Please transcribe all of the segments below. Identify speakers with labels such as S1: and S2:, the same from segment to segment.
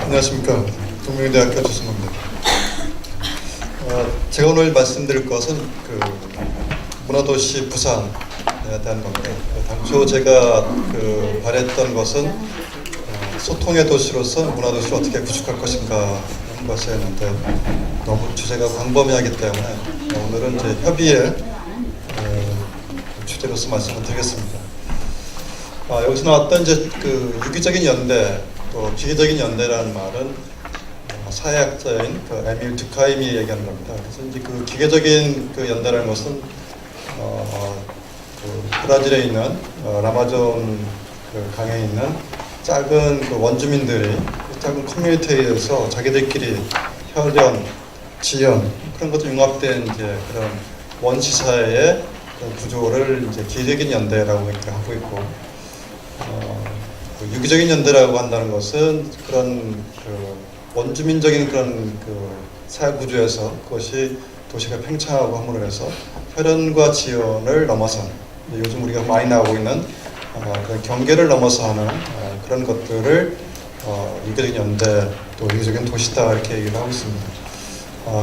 S1: 안녕하십니까. 동명대학교 조승호입니다. 제가 오늘 말씀드릴 것은 문화도시 부산에 대한 건데, 당초 제가 바랬던 것은 소통의 도시로서 문화도시를 어떻게 구축할 것인가 하는 것이었는데, 너무 주제가 광범위하기 때문에 오늘은 이제 협의의 주제로서 말씀을 드리겠습니다. 여기서 나왔던 이제 유기적인 연대, 또 기계적인 연대라는 말은 사회학자인 에밀 듀카임이 얘기하는 겁니다. 그래서 이제 기계적인 연대라는 것은 브라질에 있는 아마존 강에 있는 작은 원주민들이 작은 커뮤니티에서 자기들끼리 혈연, 지연 그런 것들 융합된 이제 그런 원시 사회의 구조를 이제 기계적인 연대라고 이렇게 하고 있고, 유기적인 연대라고 한다는 것은 그런 원주민적인 그런 사회 구조에서 그것이 도시가 팽창하고 함으로 해서 혈연과 지연을 넘어선, 요즘 우리가 많이 나오고 있는 그런 경계를 넘어서 하는 그런 것들을 유기적인 연대, 또 유기적인 도시다 이렇게 얘기를 하고 있습니다.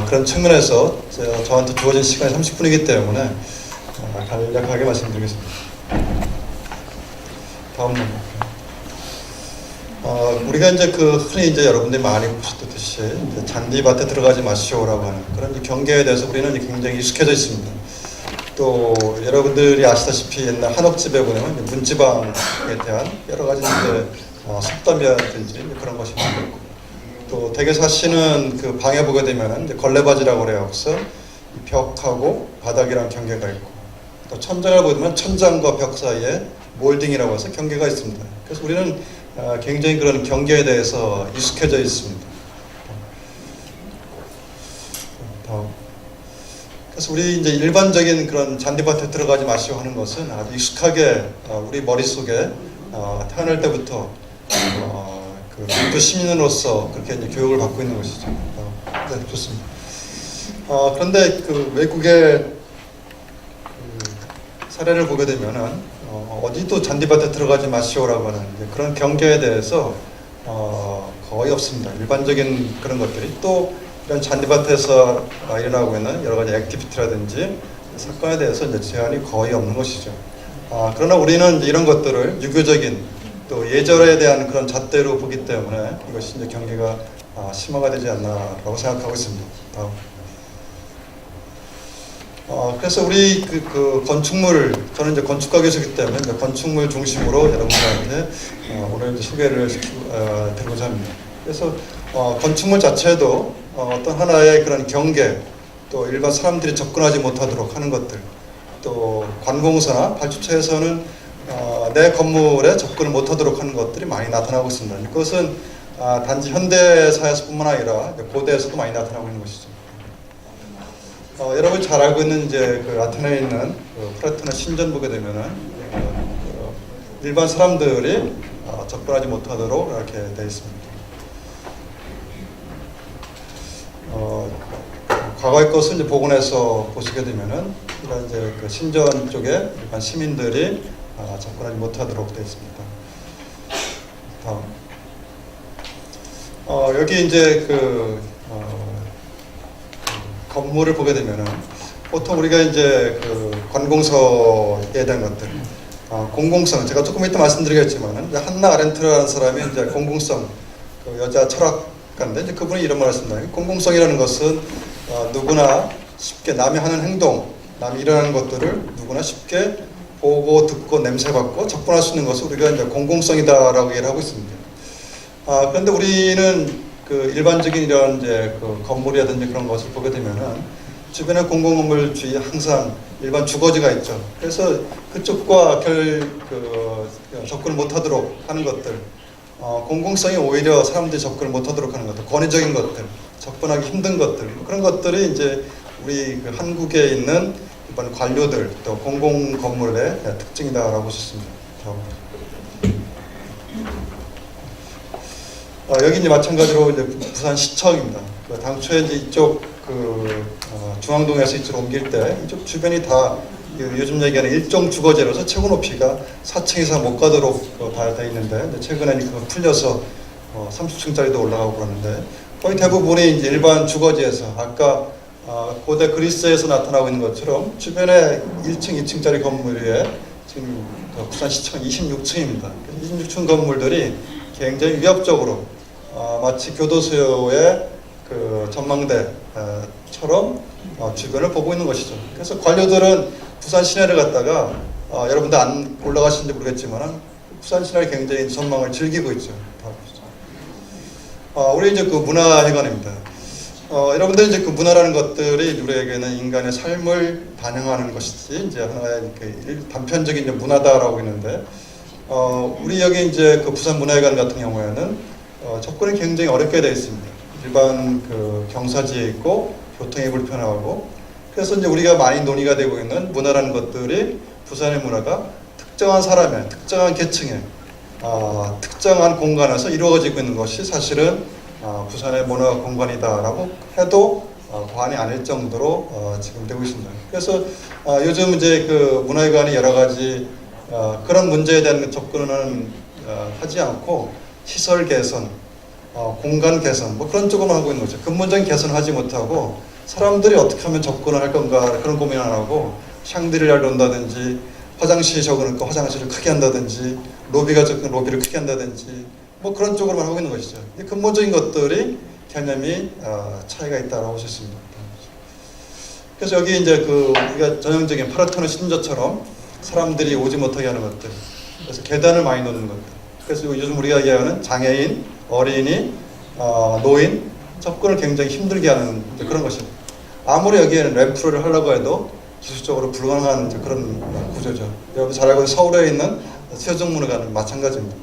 S1: 그런 측면에서 저한테 주어진 시간이 30분이기 때문에 간략하게 말씀드리겠습니다. 다음 넘버. 우리가 이제 흔히 이제 여러분들이 많이 보시듯이 이제 잔디밭에 들어가지 마시오라고 하는 그런 경계에 대해서 우리는 굉장히 익숙해져 있습니다. 또 여러분들이 아시다시피 옛날 한옥집에 보면 문지방에 대한 여러 가지 이제 속담이라든지 그런 것이 있고, 또 댁에 사시는 방에 보게 되면은 이제 걸레바지라고 그래요. 그래서 벽하고 바닥이랑 경계가 있고, 또 천장을 보면 천장과 벽 사이에 몰딩이라고 해서 경계가 있습니다. 그래서 우리는 굉장히 그런 경계에 대해서 익숙해져 있습니다. 그래서 우리 이제 일반적인 그런 잔디밭에 들어가지 마시오 하는 것은 아주 익숙하게 우리 머릿속에 태어날 때부터 그 시민으로서 그렇게 이제 교육을 받고 있는 것이죠. 네, 좋습니다. 그런데 외국의 사례를 보게 되면은 어디도 잔디밭에 들어가지 마시오라고 하는 그런 경계에 대해서 거의 없습니다. 일반적인 그런 것들이, 또 이런 잔디밭에서 일어나고 있는 여러 가지 액티비티라든지 사건에 대해서 이제 제한이 거의 없는 것이죠. 그러나 우리는 이제 이런 것들을 유교적인 또 예절에 대한 그런 잣대로 보기 때문에 이것이 이제 경계가 심화가 되지 않나라고 생각하고 있습니다. 다음. 그래서 우리 건축물, 저는 이제 건축가 교수이기 때문에 이제 건축물 중심으로 여러분들한테 오늘 이제 소개를 드리고자 합니다. 그래서 건축물 자체도 어떤 하나의 그런 경계, 또 일반 사람들이 접근하지 못하도록 하는 것들, 또 관공서나 발주처에서는 내 건물에 접근을 못하도록 하는 것들이 많이 나타나고 있습니다. 그것은 단지 현대사에서뿐만 아니라 고대에서도 많이 나타나고 있는 것이죠. 여러분이 잘 알고 있는 이제 아테네에 있는 플라톤의 신전 보게 되면은 일반 사람들이 접근하지 못하도록 이렇게 되어 있습니다. 과거의 것을 이제 복원해서 보시게 되면은 이런 이제 신전 쪽에 일반 시민들이 접근하지 못하도록 되어 있습니다. 다음. 여기 이제 건물을 보게 되면은 보통 우리가 이제 관공서에 대한 것들, 공공성, 제가 조금 이따 말씀드리겠지만은 한나 아렌트라는 사람이 이제 공공성, 여자 철학가인데 이제 그분이 이런 말을 했습니다. 공공성이라는 것은 누구나 쉽게 남이 하는 행동, 남이 일어나는 것들을 누구나 쉽게 보고 듣고 냄새맡고 접근할 수 있는 것을 우리가 이제 공공성이다라고 얘기를 하고 있습니다. 그런데 우리는 일반적인 이런 이제 건물이라든지 그런 것을 보게 되면은 주변에 공공건물주의 항상 일반 주거지가 있죠. 그래서 그쪽과 접근을 못하도록 하는 것들, 공공성이 오히려 사람들이 접근을 못하도록 하는 것들, 권위적인 것들, 접근하기 힘든 것들, 그런 것들이 이제 우리 한국에 있는 일반 관료들 또 공공건물의 특징이다라고 볼 수 있습니다. 여기 이제 마찬가지로 이제 부산시청입니다. 당초에 이제 이쪽 중앙동에서 이쪽으로 옮길 때 이쪽 주변이 다 요즘 얘기하는 일종 주거지로서 최고 높이가 4층 이상 못 가도록 다 돼 있는데 최근에 그거 풀려서 30층짜리도 올라가고 그러는데 거의 대부분이 이제 일반 주거지에서 아까 고대 그리스에서 나타나고 있는 것처럼 주변에 1층, 2층짜리 건물 위에 지금 부산시청 26층입니다. 26층 건물들이 굉장히 위협적으로 마치 교도소의 그 전망대처럼 주변을 보고 있는 것이죠. 그래서 관료들은 부산 시내를 갔다가 여러분들 안 올라가시는지 모르겠지만 부산 시내를 굉장히 전망을 즐기고 있죠. 우리 이제 그 문화회관입니다. 여러분들 이제 그 문화라는 것들이 우리에게는 인간의 삶을 반영하는 것이지 이제 하나의 그 단편적인 이제 문화다라고 있는데 우리 여기 이제 그 부산 문화회관 같은 경우에는 접근이 굉장히 어렵게 되어 있습니다. 일반 그 경사지에 있고 교통이 불편하고 그래서 이제 우리가 많이 논의가 되고 있는 문화라는 것들이 부산의 문화가 특정한 사람의 특정한 계층의 특정한 공간에서 이루어지고 있는 것이 사실은 부산의 문화 공간이다라고 해도 과언이 아닐 정도로 지금 되고 있습니다. 그래서 요즘 이제 그 문화회관이 여러 가지 그런 문제에 대한 접근은 하지 않고 시설 개선, 공간 개선 뭐 그런 쪽으로 하고 있는 거죠. 근본적인 개선을 하지 못하고 사람들이 어떻게 하면 접근을 할 건가 그런 고민을 안 하고 샹드리라를 놓는다든지 화장실이 적으니까 화장실을 크게 한다든지 로비가 적으면 로비를 크게 한다든지 뭐 그런 쪽으로만 하고 있는 것이죠. 이 근본적인 것들이 개념이 차이가 있다고 볼 수 있습니다. 그래서 여기 이제 그 우리가 전형적인 파르테논 신전처럼 사람들이 오지 못하게 하는 것들, 그래서 계단을 많이 놓는 것들. 그래서 요즘 우리가 얘기하는 장애인, 어린이, 노인 접근을 굉장히 힘들게 하는 그런 것입니다. 아무리 여기에는 램프를 하려고 해도 기술적으로 불가능한 그런 구조죠. 여러분 잘 알고 서울에 있는 세종문화관은 마찬가지입니다.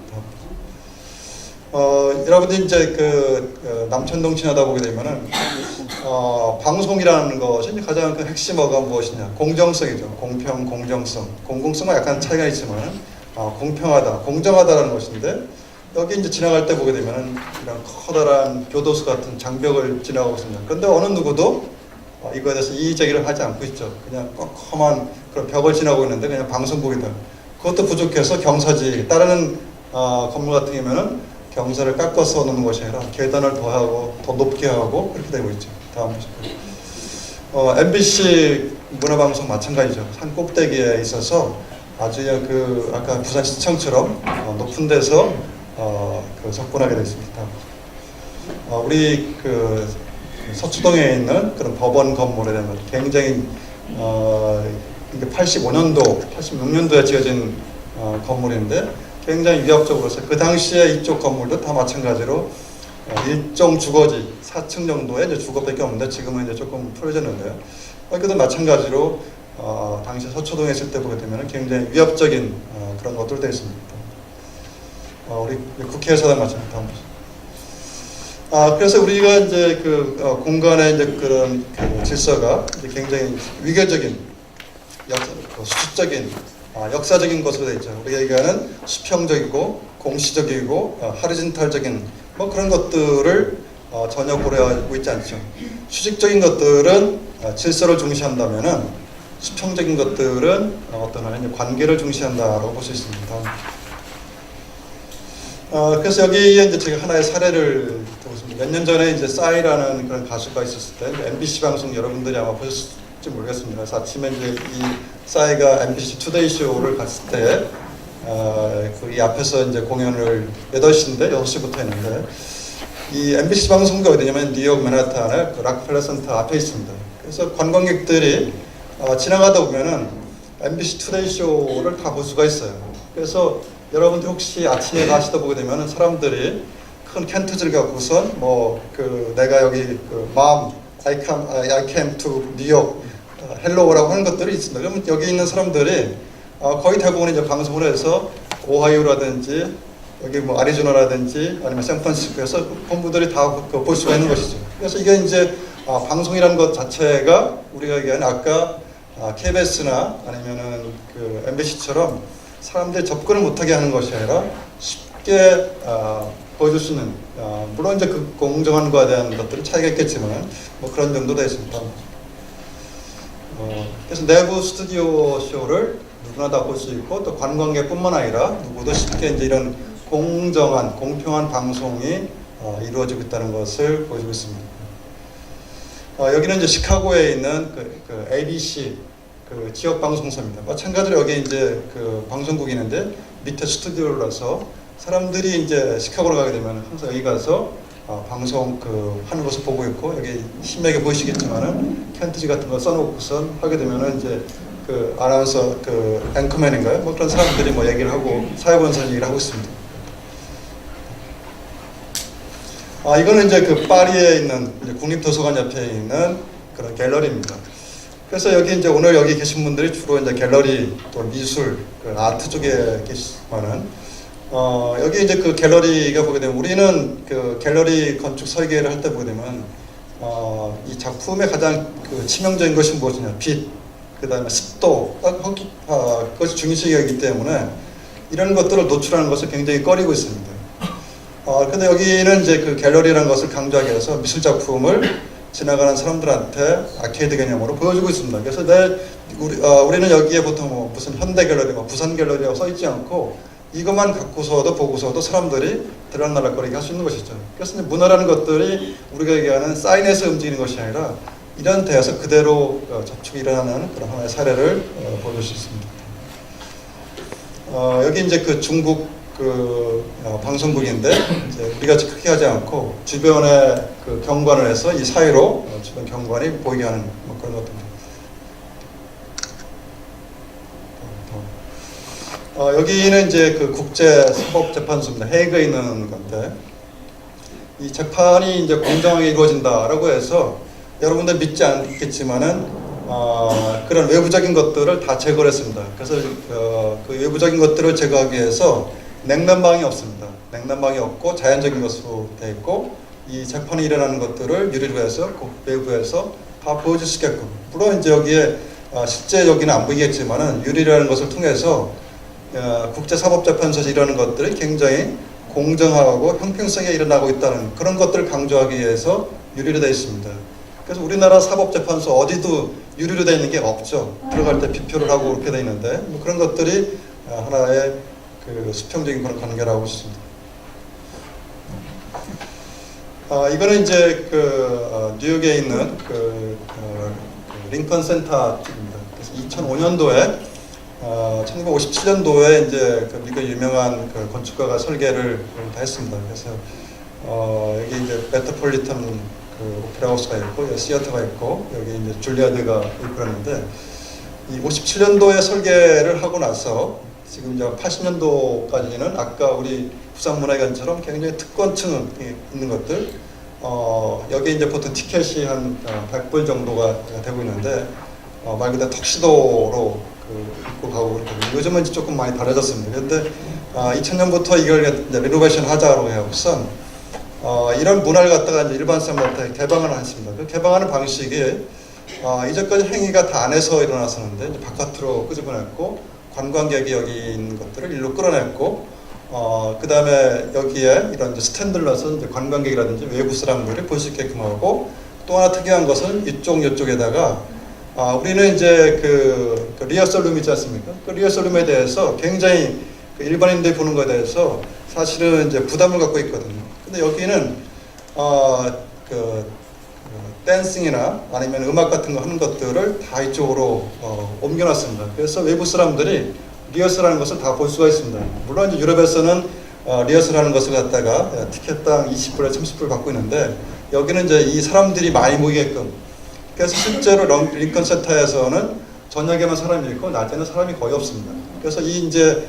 S1: 여러분들이 이제 그 남천동 지나다 보게 되면은 방송이라는 것이 가장 그 핵심어가 무엇이냐? 공정성이죠. 공평, 공정성. 공공성은 약간 차이가 있지만 공평하다, 공정하다라는 것인데 여기 이제 지나갈 때 보게 되면은 이런 커다란 교도소 같은 장벽을 지나가고 있습니다. 그런데 어느 누구도 이거에 대해서 이의 제기를 하지 않고 있죠. 그냥 컴컴한 그런 벽을 지나고 있는데 그냥 방송국이다. 그것도 부족해서 경사지 다른 건물 같은 경우에는 경사를 깎아서 놓는 것이 아니라 계단을 더하고 더 높게 하고 그렇게 되고 있죠. 다음 보시죠. MBC 문화방송 마찬가지죠. 산 꼭대기에 있어서 아주 그 아까 부산시청처럼 높은 데서 그 접근하게 되어 있습니다. 우리 그 서초동에 있는 그런 법원 건물에 대한 굉장히 이게 85년도, 86년도에 지어진 건물인데 굉장히 위협적으로서 그 당시에 이쪽 건물도 다 마찬가지로 일종 주거지 4층 정도의 이제 주거밖에 없는데 지금은 이제 조금 풀어졌는데요. 그것도 마찬가지로 당시 서초동에 있을 때 보게 되면 굉장히 위협적인 그런 것들도 되어 있습니다. 우리 국회에서도 마찬가지입니다. 그래서 우리가 이제 그 공간의 이제 그런 그 질서가 이제 굉장히 위계적인, 수직적인, 역사적인 것으로 되어 있죠. 우리가 얘기하는 수평적이고 공시적이고 하리진탈적인 뭐 그런 것들을 전혀 고려하고 있지 않죠. 수직적인 것들은 질서를 중시한다면은 수평적인 것들은 어떤 하나의 관계를 중시한다라고 볼 수 있습니다. 그래서 여기에 이제 제가 하나의 사례를 들었습니다. 몇 년 전에 이제 싸이라는 그런 가수가 있었을 때 MBC 방송 여러분들이 아마 보셨을지 모르겠습니다. 그래서 아침에 이제 이 싸이가 MBC 투데이 쇼를 갔을 때 이 앞에서 이제 공연을 8시인데 6시부터 했는데 이 MBC 방송국이 어디냐면 뉴욕 맨하탄의 그 락펠러 센터 앞에 있습니다. 그래서 관광객들이 지나가다 보면은 MBC 투데이 쇼를 다 볼 수가 있어요. 그래서 여러분들 혹시 아침에 가시다 보게 되면은 사람들이 큰 캔트지를 갖고선 뭐 그 내가 여기 그 I came to 뉴욕 헬로우라고 하는 것들이 있습니다. 그러면 여기 있는 사람들이 거의 대부분 이제 방송을 해서 오하이오라든지 여기 뭐 아리조나라든지 아니면 샌프란시스코에서 본부들이 다 볼 수가 있는 것이죠. 그래서 이게 이제 방송이라는 것 자체가 우리가 얘기하는 아까 KBS나 아니면은 그 MBC처럼 사람들이 접근을 못하게 하는 것이 아니라 쉽게 보여줄 수 있는 물론 이제 그 공정한 거에 대한 것들은 차이가 있겠지만 뭐 그런 정도도 있습니다. 그래서 내부 스튜디오 쇼를 누구나 다 볼 수 있고 또 관광객뿐만 아니라 누구도 쉽게 이제 이런 공정한 공평한 방송이 이루어지고 있다는 것을 보여주고 있습니다. 여기는 이제 시카고에 있는 그 ABC 그 지역 방송사입니다. 마찬가지로 여기 이제 그 방송국이 있는데 밑에 스튜디오라서 사람들이 이제 시카고로 가게 되면 항상 여기 가서 방송 그 하는 것을 보고 있고, 여기 심하게 보이시겠지만은 캔트지 같은 거 써놓고선 하게 되면은 이제 그 아나운서 그 앵커맨인가요? 뭐 그런 사람들이 뭐 얘기를 하고 사회본선 얘기를 하고 있습니다. 이거는 이제 그 파리에 있는 이제 국립도서관 옆에 있는 그런 갤러리입니다. 그래서 여기 이제 오늘 여기 계신 분들이 주로 이제 갤러리 또 미술, 그 아트 쪽에 계시지만은 여기 이제 그 갤러리가 보게 되면 우리는 그 갤러리 건축 설계를 할 때 보게 되면 이 작품의 가장 그 치명적인 것이 무엇이냐, 빛, 그 다음에 습도, 그것이 중요시하기 때문에 이런 것들을 노출하는 것을 굉장히 꺼리고 있습니다. 근데 여기는 이제 그 갤러리라는 것을 강조하기 위해서 미술 작품을 지나가는 사람들한테 아케이드 개념으로 보여주고 있습니다. 그래서 우리는 여기에 보통 뭐 무슨 현대 갤러리, 뭐 부산 갤러리라고 써 있지 않고 이것만 갖고서도 보고서도 사람들이 들락날락거리게 할 수 있는 것이죠. 그래서 이제 문화라는 것들이 우리가 얘기하는 사인에서 움직이는 것이 아니라 이런 데에서 그대로 접촉이 일어나는 그런 하나의 사례를 보여줄 수 있습니다. 여기 이제 그 중국 그 방송국인데 이제 우리가 크게 하지 않고 주변에 그 경관을 해서 이 사이로 주변 경관이 보이게 하는 뭐 그런 것들입니다. 여기는 이제 그 국제사법재판소입니다. 헤이그에 있는 건데 이 재판이 이제 공정하게 이루어진다라고 해서 여러분들 믿지 않겠지만은 그런 외부적인 것들을 다 제거를 했습니다. 그래서 그 외부적인 것들을 제거하기 위해서 냉난방이 없습니다. 냉난방이 없고 자연적인 것으로 되어 있고 이 재판이 일어나는 것들을 유리로 해서 외부에서 다 보여줄 수 있게끔, 물론 이제 여기에 실제 여기는 안 보이겠지만은 유리라는 것을 통해서 국제사법재판소에서 이러는 것들이 굉장히 공정하고 형평성에 일어나고 있다는 그런 것들을 강조하기 위해서 유리로 되어 있습니다. 그래서 우리나라 사법재판소 어디도 유리로 되어 있는 게 없죠. 들어갈 때 비표를 하고 그렇게 되어 있는데 뭐 그런 것들이 하나의 그 수평적인 그런 관계라고 볼 수 있습니다. 이거는 이제 그 뉴욕에 있는 그 링컨 센터입니다. 그래서 2005년도에 1957년도에 이제 그 미국의 유명한 그 건축가가 설계를 다 했습니다. 그래서 여기 이제 메트로폴리탄 그 오페라 하우스가 있고 시어터가 있고 여기 이제 줄리아드가 있고 그러는데 이 57년도에 설계를 하고 나서 지금 이제 80년도까지는 아까 우리 부산문화회관처럼 굉장히 특권층 있는 것들, 여기 이제 보통 티켓이 한 100불 정도가 되고 있는데 말 그대로 턱시도로 입고 가고 그렇거든요. 요즘은 이제 조금 많이 달라졌습니다. 그런데 2000년부터 이걸 이제 리노베이션 하자고 해서선 이런 문화를 갖다가 이제 일반 사람들한테 개방을 했습니다. 그 개방하는 방식이 이제까지 행위가 다 안에서 일어났었는데 이제 바깥으로 끄집어냈고 관광객이 여기 있는 것들을 일로 끌어냈고 그 다음에 여기에 이런 이제 스탠드를 놔서 이제 관광객이라든지 외부 사람들이 볼 수 있게끔 하고, 또 하나 특이한 것은 이쪽에다가 우리는 이제 그 리허설 룸 있지 않습니까? 그 리허설 룸에 대해서 굉장히 그 일반인들이 보는 것에 대해서 사실은 이제 부담을 갖고 있거든요. 근데 여기는 댄싱이나 아니면 음악 같은 거 하는 것들을 다 이쪽으로 옮겨놨습니다. 그래서 외부 사람들이 리허설하는 것을 다 볼 수가 있습니다. 물론 이제 유럽에서는 리허설하는 것을 갖다가 티켓당 20불에 30불 받고 있는데 여기는 이제 이 사람들이 많이 모이게끔, 그래서 실제로 링컨 센터에서는 저녁에만 사람이 있고 낮에는 사람이 거의 없습니다. 그래서 이 이제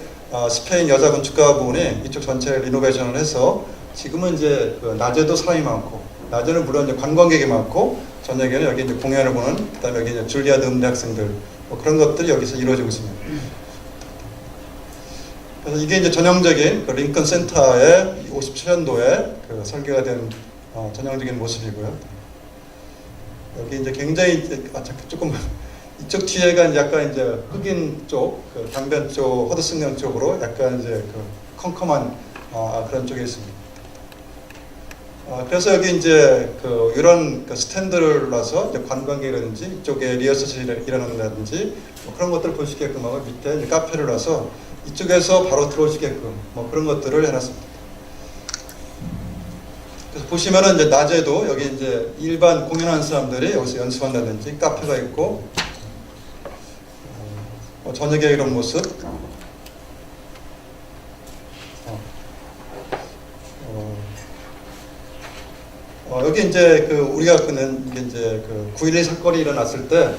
S1: 스페인 여자 건축가분이 이쪽 전체를 리노베이션을 해서 지금은 이제 그 낮에도 사람이 많고, 낮에는 물론 이제 관광객이 많고 저녁에는 여기 이제 공연을 보는, 그다음에 여기 이제 줄리아드 음대 학생들 뭐 그런 것들이 여기서 이루어지고 있습니다. 그래서 이게 이제 전형적인 그 링컨 센터의 57년도에 그 설계가 된 전형적인 모습이고요. 여기 이제 굉장히 조금 이쪽 뒤에가 이제 약간 이제 흑인 쪽, 그 강변 쪽, 허드슨강 쪽으로 약간 이제 그 컴컴한 그런 쪽에 있습니다. 그래서 여기 이제 이런 스탠드를 놔서 이제 관광객이라든지 이쪽에 리허설이 일어난다든지 뭐 그런 것들을 볼 수 있게끔 하고 밑에 이제 카페를 놔서 이쪽에서 바로 들어오시게끔 뭐 그런 것들을 해놨습니다. 그래서 보시면은 이제 낮에도 여기 이제 일반 공연하는 사람들이 여기서 연습한다든지 카페가 있고 저녁에 이런 모습. 여기 이제 우리가 그는 이제 9.11 사건이 일어났을 때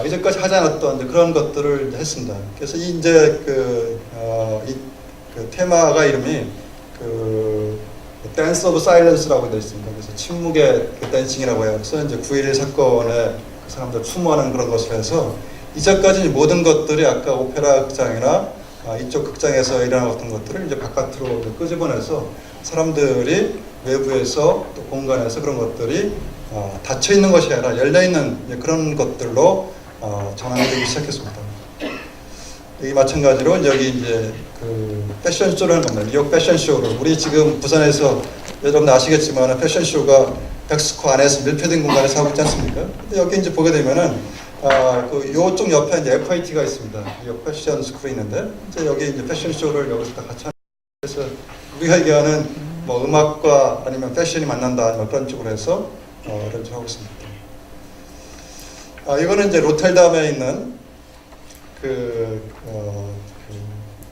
S1: 이제까지 하지 않았던 이제 그런 것들을 이제 했습니다. 그래서 이제 테마가 이름이 댄스 오브 사일런스라고 되어 있습니다. 그래서 침묵의 댄싱이라고 해요. 그래서 이제 9.11 사건에 그 사람들 추모하는 그런 것을 해서 이제까지 모든 것들이 아까 오페라 극장이나 이쪽 극장에서 일어났던 것들을 이제 바깥으로 끄집어내서 사람들이 외부에서 또 공간에서 그런 것들이 닫혀 있는 것이 아니라 열려 있는 그런 것들로 전환되기 시작했습니다. 이 마찬가지로 여기 이제 패션쇼를 하는 겁니다. 뉴욕 패션쇼를 우리 지금 부산에서 여러분 아시겠지만 패션쇼가 백스코 안에서 밀폐된 공간에서 하고 있지 않습니까? 근데 여기 이제 보게 되면은 요쪽 옆에 이제 FIT가 있습니다. 이 패션 스쿨이 있는데 이제 여기 이제 패션쇼를 여기서 다 같이 하는 그래서 우리가 얘기하는 뭐 음악과 아니면 패션이 만난다 뭐 그런 쪽으로 해서 이런 쪽 하고 있습니다. 이거는 이제 로텔담에 있는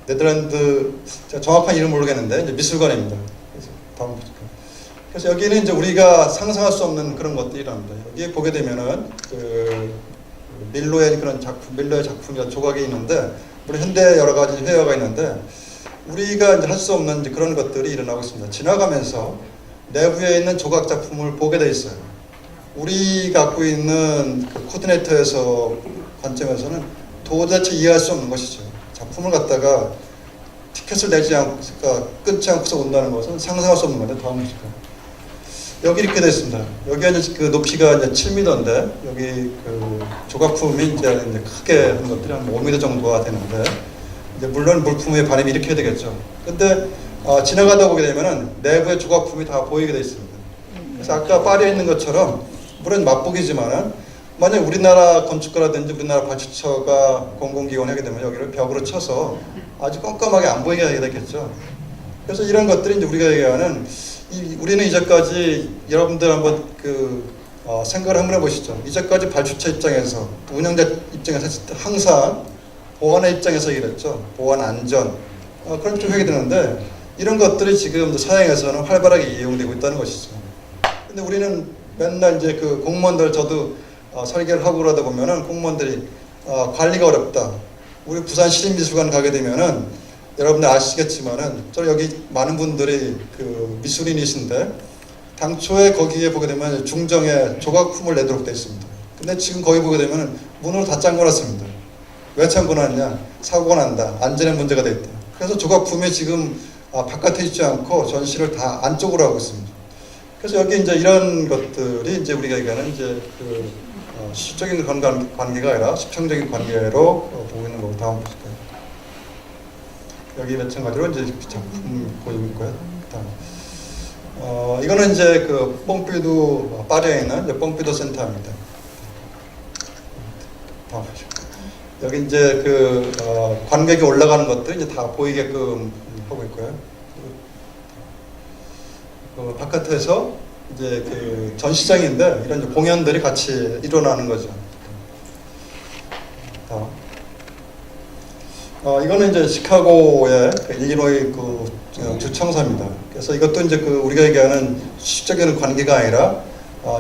S1: 네덜란드 제가 정확한 이름 모르겠는데 이제 미술관입니다. 그래서 다음 보실까요? 그래서 여기는 이제 우리가 상상할 수 없는 그런 것들이랍니다. 여기 보게 되면은 밀로의 그런 작품, 밀로의 작품이나 조각이 있는데 물론 현대 여러 가지 회화가 있는데. 우리가 이제 할 수 없는 이제 그런 것들이 일어나고 있습니다. 지나가면서 내부에 있는 조각 작품을 보게 돼 있어요. 우리 갖고 있는 코디네이터에서 관점에서는 도대체 이해할 수 없는 것이죠. 작품을 갖다가 티켓을 내지 않고 끊지 않고서 온다는 것은 상상할 수 없는 건데 다음 보실까요? 여기 이렇게 되어 있습니다. 여기가 이제 높이가 이제 7m인데 여기 조각품이 이제 크게 한 것들이 한 5m 정도가 되는데. 이제 물론 물품의 반입이 이렇게 해야 되겠죠. 근데 지나가다 보게 되면은 내부의 조각품이 다 보이게 되어 있습니다. 그래서 아까 파리에 있는 것처럼 물론 맛보기지만은 만약 우리나라 건축가라든지 우리나라 발주처가 공공기관 하게 되면 여기를 벽으로 쳐서 아주 깜깜하게 안 보이게 하게 되겠죠. 그래서 이런 것들이 이제 우리가 얘기하는 우리는 이제까지 여러분들 한번 생각을 한번 해보시죠. 이제까지 발주처 입장에서 운영자 입장에서 항상 보안의 입장에서 이랬죠. 보안 안전 그런 쪽 하게 되는데 이런 것들이 지금 사양에서는 활발하게 이용되고 있다는 것이죠. 근데 우리는 맨날 이제 공무원들 저도 설계를 하고 그러다 보면은 공무원들이 관리가 어렵다. 우리 부산 시립미술관 가게 되면은 여러분들 아시겠지만은 저 여기 많은 분들이 미술인이신데 당초에 거기에 보게 되면 중정에 조각품을 내도록 되어 있습니다. 근데 지금 거기 보게 되면은 문을 다 잠궈놨습니다. 왜 잠궈놨냐? 사고가 난다. 안전에 문제가 돼 있다. 그래서 조각품이 지금 바깥에 있지 않고 전시를 다 안쪽으로 하고 있습니다. 그래서 여기 이제 이런 것들이 이제 우리가 얘기하는 이제 시적인 관계가 아니라 수평적인 관계로 보고 있는 거고 다음 보실까요? 여기 마찬가지로 이제 작품 보이고 있고요. 다음. 이거는 이제 뽕피두 파리에 있는 이제 뽕피두 센터입니다. 다음 보실까요? 여기 이제 관객이 올라가는 것들 이제 다 보이게끔 하고 있고요. 바깥에서 이제 전시장인데 이런 이제 공연들이 같이 일어나는 거죠. 이거는 이제 시카고의 일리노이 주청사입니다. 그래서 이것도 이제 우리가 얘기하는 수직적인 관계가 아니라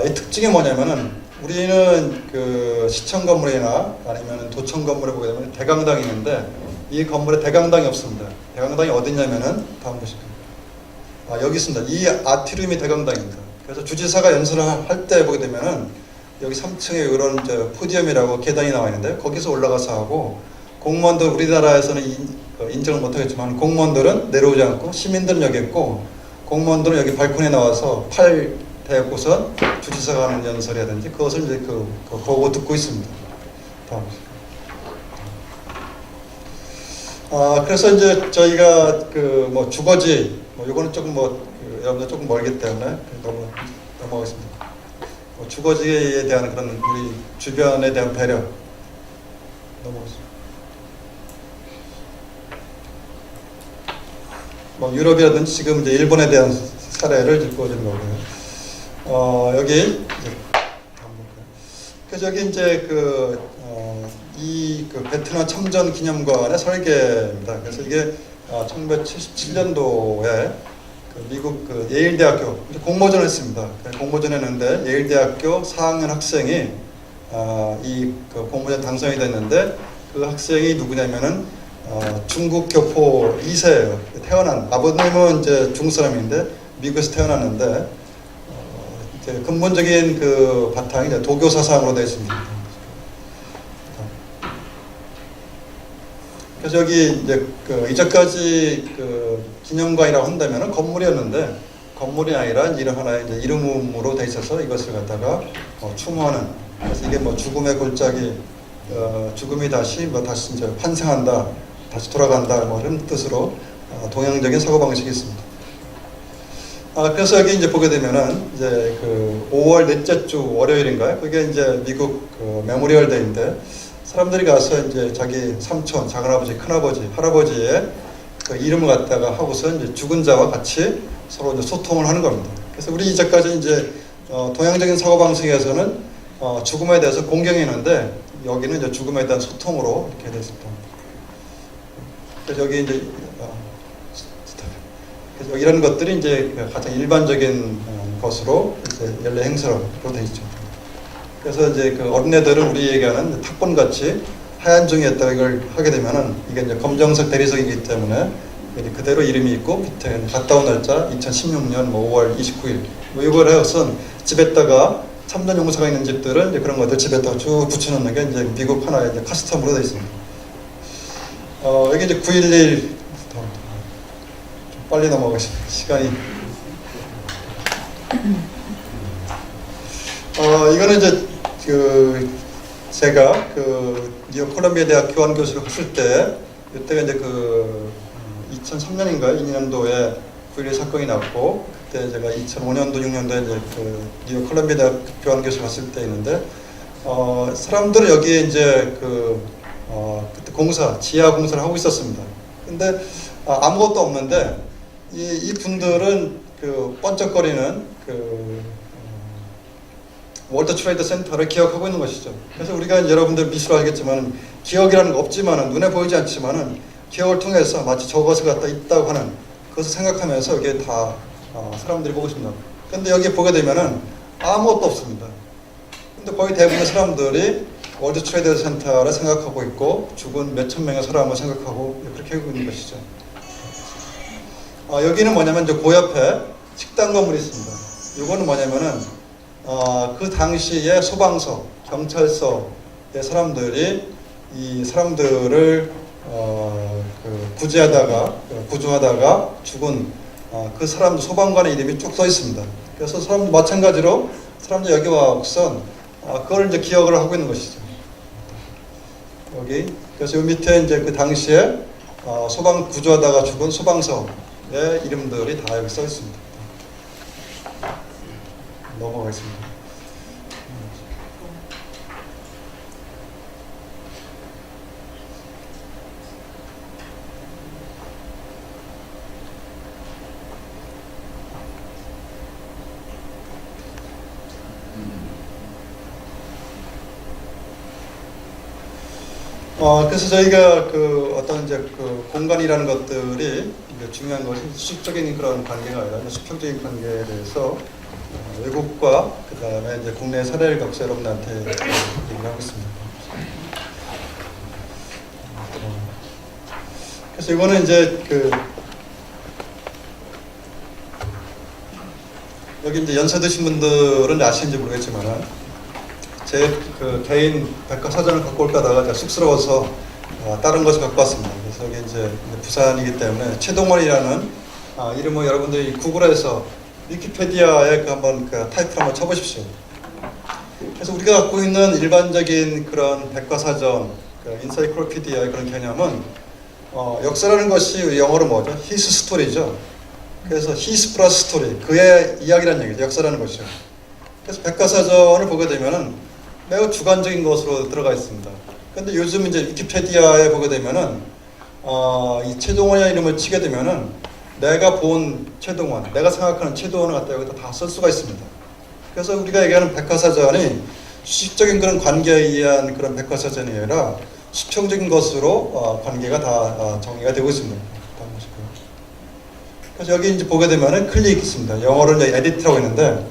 S1: 이 특징이 뭐냐면은 우리는 시청 건물이나 아니면 도청 건물에 보게 되면 대강당이 있는데 이 건물에 대강당이 없습니다. 대강당이 어디냐면은 다음 보실까요? 여기 있습니다. 이 아트리움이 대강당입니다. 그래서 주지사가 연설을 할 때 보게 되면은 여기 3층에 이런 포디움이라고 계단이 나와 있는데 거기서 올라가서 하고 공무원들 우리나라에서는 인정을 못하겠지만 공무원들은 내려오지 않고 시민들은 여기 있고 공무원들은 여기 발코니에 나와서 팔 대고선 주지사가 하는 연설이라든지 그것을 이제 보고 듣고 있습니다. 다음. 그래서 이제 저희가 주거지, 요거는 조금 여러분들 조금 멀기 때문에 넘어가겠습니다. 주거지에 대한 그런 우리 주변에 대한 배려 넘어가겠습니다. 유럽이라든지 지금 이제 일본에 대한 사례를 짚어주는 거고요. 여기 이제 그래서 여기 이제 이 베트남 참전 기념관의 설계입니다. 그래서 이게 1977년도에 미국 예일대학교 공모전을 했습니다. 공모전을 했는데 예일대학교 4학년 학생이 이 공모전 당선이 됐는데 그 학생이 누구냐면은 중국 교포 2세예요. 태어난 아버님은 이제 중국 사람인데 미국에서 태어났는데 이제 근본적인 그 바탕이 이제 도교 사상으로 되어 있습니다. 그래서 여기 이제 이제까지 기념관이라고 한다면은 건물이었는데 건물이 아니라 이름 하나의 이제 이름으로 되어 있어서 이것을 갖다가 추모하는. 그래서 이게 죽음의 골짜기, 죽음이 다시 다시 이제 환생한다, 다시 돌아간다 이런 뜻으로 동양적인 사고 방식이 있습니다. 그래서 여기 이제 보게 되면은 이제 5월 넷째 주 월요일인가요? 그게 이제 미국 메모리얼 데이인데 사람들이 가서 이제 자기 삼촌, 작은아버지, 큰아버지, 할아버지의 이름을 갖다가 하고서 이제 죽은 자와 같이 서로 이제 소통을 하는 겁니다. 그래서 우리 이제까지 이제 동양적인 사고 방식에서는 죽음에 대해서 공경했는데 여기는 이제 죽음에 대한 소통으로 이렇게 되어 있습니다. 그래서 여기 이제 그래서 이런 것들이 이제 가장 일반적인 것으로 이제 연례 행사로 되어 있죠. 그래서 이제 어린애들은 우리에게 하는 탁본같이 하얀 종이에다가 이걸 하게 되면은 이게 이제 검정색 대리석이기 때문에 그대로 이름이 있고 밑에 갔다 온 날짜 2016년 5월 29일 이걸 해서 집에다가 참전 용사가 있는 집들은 이제 그런 것들 집에다가 쭉 붙여놓는 게 이제 미국 하나의 이제 커스텀으로 되어 있습니다. 여기 이제 9.11 좀 빨리 넘어가겠습니다. 시간이. 이거는 이제 제가 뉴욕 콜럼비아 대학 교환 교수를 했을 때 이때가 이제 2003년인가요? 2년도에 9.11 사건이 났고 그때 제가 2005년도 6년도에 이제 뉴욕 콜럼비아 대학 교환 교수 갔을 때 있는데 사람들은 여기에 이제 그때 지하 공사를 하고 있었습니다. 근데 아무것도 없는데 이 분들은 번쩍거리는 월드 트레이드 센터를 기억하고 있는 것이죠. 그래서 우리가 여러분들 미술 알겠지만 기억이라는 거 없지만은 눈에 보이지 않지만은 기억을 통해서 마치 저것을 갖다 있다고 하는 그것을 생각하면서 이게 다 사람들이 보고 있습니다. 근데 여기 보게 되면은 아무것도 없습니다. 근데 거의 대부분의 사람들이 월드 트레이드 센터를 생각하고 있고 죽은 몇천 명의 사람을 생각하고 그렇게 하고 있는 것이죠. 여기는 뭐냐면 이제 그 옆에 식당 건물이 있습니다. 이거는 뭐냐면은 그 당시에 소방서, 경찰서의 사람들이 이 사람들을 구조하다가 죽은 그 사람 소방관의 이름이 쭉 써 있습니다. 그래서 사람도 마찬가지로 사람들 여기 와서 그걸 이제 기억을 하고 있는 것이죠. 여기 그래서 이 밑에 이제 그 당시에 소방 구조하다가 죽은 소방서의 이름들이 다 여기 써 있습니다. 넘어가겠습니다. 그래서 저희가 어떤 이제 공간이라는 것들이 이제 중요한 것이 수직적인 그런 관계가 아니라 수평적인 관계에 대해서 외국과 그 다음에 이제 국내 사례를 갖고서 여러분한테 얘기를 하고 있습니다. 그래서 이거는 이제 여기 이제 연세 드신 분들은 아시는지 모르겠지만 제 개인 백과사전을 갖고 올까 하다가 쑥스러워서 다른 것을 갖고 왔습니다. 그래서 여기 이제 부산이기 때문에 최동원이라는 이름을 여러분들이 구글에서 위키피디아에 한번 타이틀 한번 쳐보십시오. 그래서 우리가 갖고 있는 일반적인 그런 백과사전, 인사이클로피디아의 그런 개념은 역사라는 것이 영어로 뭐죠? 히스 스토리죠. 그래서 히스 플러스 스토리, 그의 이야기라는 얘기죠. 역사라는 것이죠. 그래서 백과사전을 보게 되면은 매우 주관적인 것으로 들어가 있습니다. 근데 요즘 이제 위키페디아에 보게 되면은 이 최동원의 이름을 치게 되면은 내가 본 최동원, 내가 생각하는 최동원을 갖다 여기다 다 쓸 수가 있습니다. 그래서 우리가 얘기하는 백과사전이 수식적인 그런 관계에 의한 그런 백과사전이 아니라 수평적인 것으로 관계가 다 정의가 되고 있습니다. 그래서 여기 이제 보게 되면은 클릭이 있습니다. 영어로 이제 에디트라고 있는데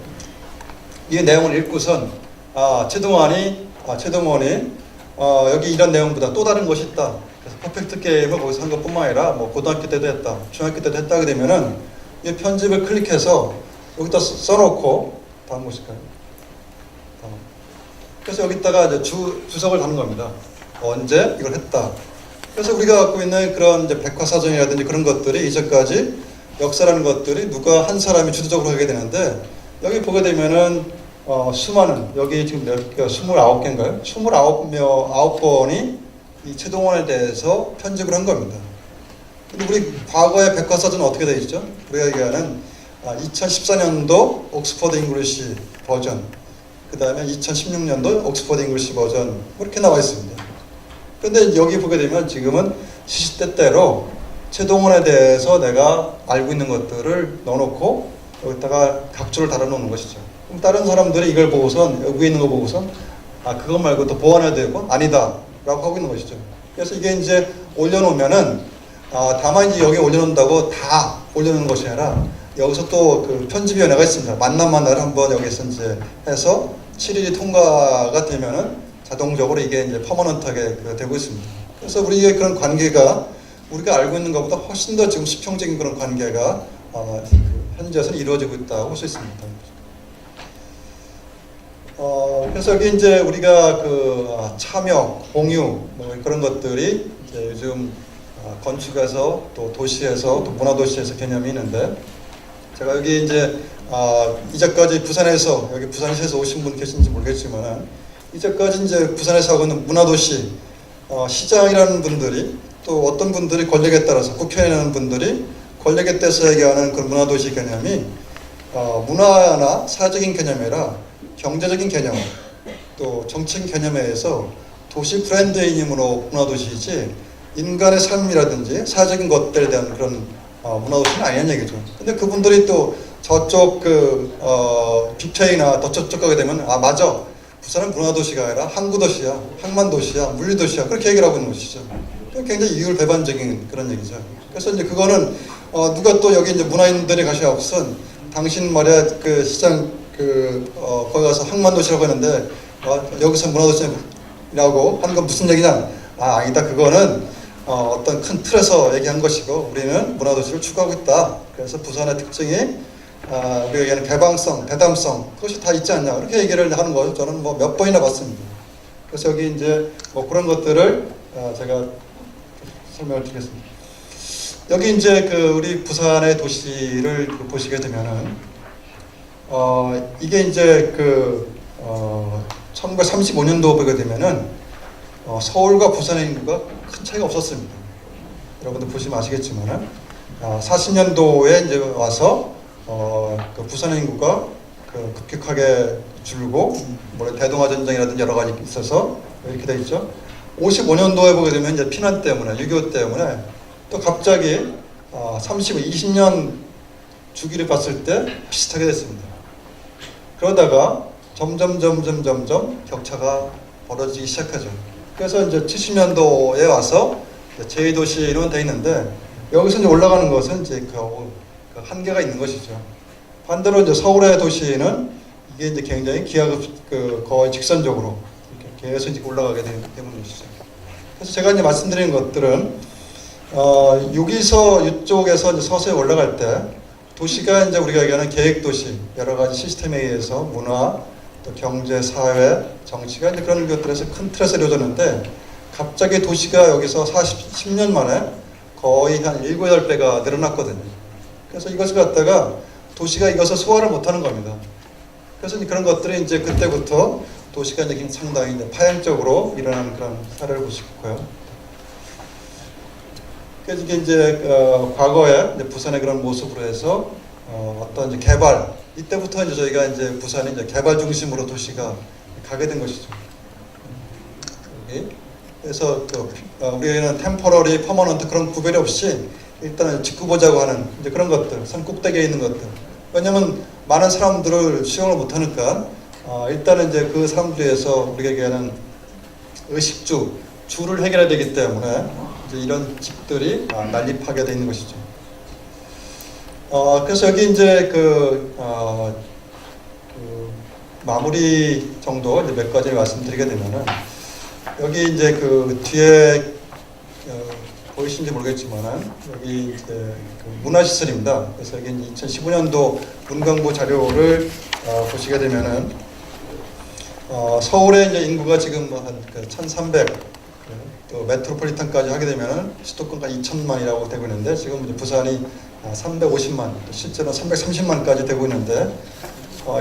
S1: 이 내용을 읽고선 최동원이 여기 이런 내용보다 또 다른 것이 있다. 그래서 퍼펙트 게임을 거기서 한 것뿐만 아니라 뭐 고등학교 때도 했다, 중학교 때도 했다 하게 되면은 이 편집을 클릭해서 여기다 써놓고 다음 것일까요? 그래서 여기다가 이제 주석을 다는 겁니다. 언제 이걸 했다. 그래서 우리가 갖고 있는 그런 이제 백과사전이라든지 그런 것들이 이제까지 역사라는 것들이 누가 한 사람이 주도적으로 하게 되는데 여기 보게 되면은 수많은 여기 지금 몇 개, 29개인가요? 29번이 이 최동원에 대해서 편집을 한 겁니다. 근데 우리 과거의 백과사전은 어떻게 되어 있죠? 우리가 얘기하는 2014년도 옥스퍼드 잉글리시 버전, 그 다음에 2016년도 옥스퍼드 잉글리시 버전 이렇게 나와 있습니다. 그런데 여기 보게 되면 지금은 시시때때로 최동원에 대해서 내가 알고 있는 것들을 넣어놓고 여기다가 각주를 달아놓는 것이죠. 그럼 다른 사람들이 이걸 보고선 여기 있는 거 보고선 그것 말고 또 보완해야 되고 아니다 라고 하고 있는 것이죠. 그래서 이게 이제 올려놓으면은 다만 이제 여기 올려놓는다고 다 올려놓는 것이 아니라 여기서 또 그 편집위원회가 있습니다. 만나를 한번 여기서 이제 해서 7일이 통과가 되면은 자동적으로 이게 이제 퍼머넌트하게 되고 있습니다. 그래서 우리의 그런 관계가 우리가 알고 있는 것보다 훨씬 더 지금 수평적인 그런 관계가 현지에서 이루어지고 있다고 볼 수 있습니다. 그래서 여기 이제 우리가 참여, 공유 뭐 그런 것들이 이제 요즘 건축에서 또 도시에서 또 문화도시에서 개념이 있는데 제가 여기 이제 이제까지 부산에서 여기 부산시에서 오신 분 계신지 모르겠지만 이제까지 이제 부산에서 하고 있는 문화도시 시장이라는 분들이 또 어떤 분들이 권력에 따라서 국회의원 하는 분들이 권력에 따라서 얘기하는 그런 문화도시 개념이 문화나 사회적인 개념이 아니라 경제적인 개념 또 정치적인 개념에 의해서 도시 브랜드의 이름으로 문화도시이지 인간의 삶이라든지 사회적인 것들에 대한 그런 문화도시는 아니냐는 얘기죠. 근데 그분들이 또 저쪽 빅테이나 더 저쪽 가게 되면 맞아 부산은 문화도시가 아니라 항구도시야, 항만도시야, 물류도시야 그렇게 얘기를 하고 있는 것이죠. 굉장히 이율배반적인 그런 얘기죠. 그래서 이제 그거는 누가 또 여기 이제 문화인들이 가셔갖고선 당신 말이야 그 시장 거기 가서 항만도시라고 했는데 여기서 문화도시라고 하는 건 무슨 얘기냐? 아니다 그거는 어떤 큰 틀에서 얘기한 것이고 우리는 문화도시를 추구하고 있다. 그래서 부산의 특징이 우리가 얘기하는 개방성, 대담성 그것이 다 있지 않냐 이렇게 얘기를 하는 거 저는 뭐 몇 번이나 봤습니다. 그래서 여기 이제 뭐 그런 것들을 제가 설명을 드리겠습니다. 여기 이제 우리 부산의 도시를 보시게 되면은 이게 이제 1935년도 보게 되면은 서울과 부산의 인구가 큰 차이가 없었습니다. 여러분들 보시면 아시겠지만은 40년도에 이제 와서 부산의 인구가 급격하게 줄고 대동아 전쟁이라든지 여러 가지 있어서 이렇게 돼 있죠. 55년도에 보게 되면 이제 피난 때문에 6.25 때문에 또 갑자기 20년 주기를 봤을 때 비슷하게 됐습니다. 그러다가 점점 격차가 벌어지기 시작하죠. 그래서 이제 70년도에 와서 제2도시로 돼 있는데 여기서 이제 올라가는 것은 이제 그 한계가 있는 것이죠. 반대로 이제 서울의 도시는 이게 이제 굉장히 기하급 거의 직선적으로 이렇게 계속 이제 올라가게 되는 것이죠. 그래서 제가 이제 말씀드린 것들은 여기서 이쪽에서 이제 서서히 올라갈 때 도시가 이제 우리가 얘기하는 계획도시 여러 가지 시스템에 의해서 문화 또 경제, 사회, 정치가 이제 그런 것들에서 큰 틀에서 이루어졌는데 갑자기 도시가 여기서 10년 만에 거의 한 7, 8배가 늘어났거든요. 그래서 이것을 갖다가 도시가 이것을 소화를 못하는 겁니다. 그래서 이제 그런 것들이 이제 그때부터 도시가 이제 상당히 이제 파행적으로 일어나는 그런 사례를 볼 수 있고요. 그래서 이게 이제 과거에 이제 부산의 그런 모습으로 해서 어떤 이제 개발, 이때부터 이제 저희가 이제 부산이 이제 개발 중심으로 도시가 가게 된 것이죠. 여기. 그래서 우리는 템포러리, 퍼머넌트 그런 구별이 없이 일단은 짓고 보자고 하는 이제 그런 것들, 산 꼭대기에 있는 것들. 왜냐하면 많은 사람들을 수용을 못하니까 일단은 이제 그 사람들 위해서 우리에게는 의식주, 주를 해결해야 되기 때문에 이제 이런 집들이 난립하게 되어 있는 것이죠. 그래서 여기 이제 그 마무리 정도 이제 몇 가지 말씀드리게 되면은 여기 이제 그 뒤에 보이시는지 모르겠지만은 여기 이제 그 문화시설입니다. 그래서 여기 2015년도 문광부 자료를 보시게 되면은 서울의 이제 인구가 지금 한 1,300, 또 메트로폴리탄까지 하게 되면은 수도권까지 2,000만이라고 되고 있는데 지금 이제 부산이 350만, 실제로 330만까지 되고 있는데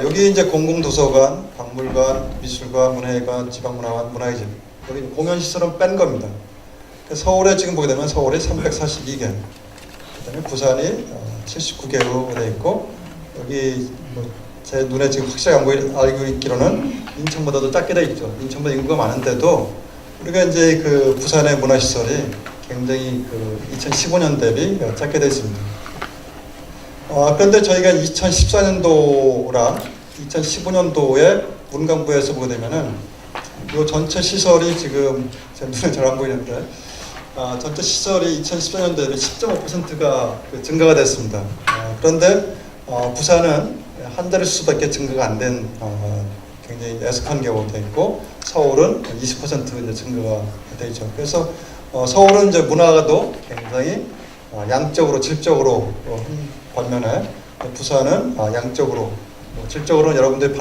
S1: 여기 이제 공공도서관, 박물관, 미술관, 문화회관, 지방문화관, 문화회집 여기 공연시설은 뺀 겁니다. 서울에 지금 보게 되면 서울이 342개, 그다음에 부산이 79개로 되어 있고 여기 제 눈에 지금 확실히 알고 있기로는 인천보다도 작게 되어 있죠. 인천보다 인구가 많은데도 우리가 이제 그 부산의 문화시설이 굉장히 그 2015년 대비 작게 되어 있습니다. 그런데 저희가 2014년도랑 2015년도에 문광부에서 보게 되면은 이 전체 시설이 지금 제 눈에 잘 안 보이는데 전체 시설이 2014년 대비 10.5%가 증가가 됐습니다. 그런데 부산은 한 자릿수밖에 증가가 안 된 굉장히 애석한 경우도 있고 서울은 20% 이제 증가가 돼 있죠. 그래서 서울은 이제 문화가도 굉장히 양적으로 질적으로 반면에 부산은 양적으로 질적으로는 여러분들이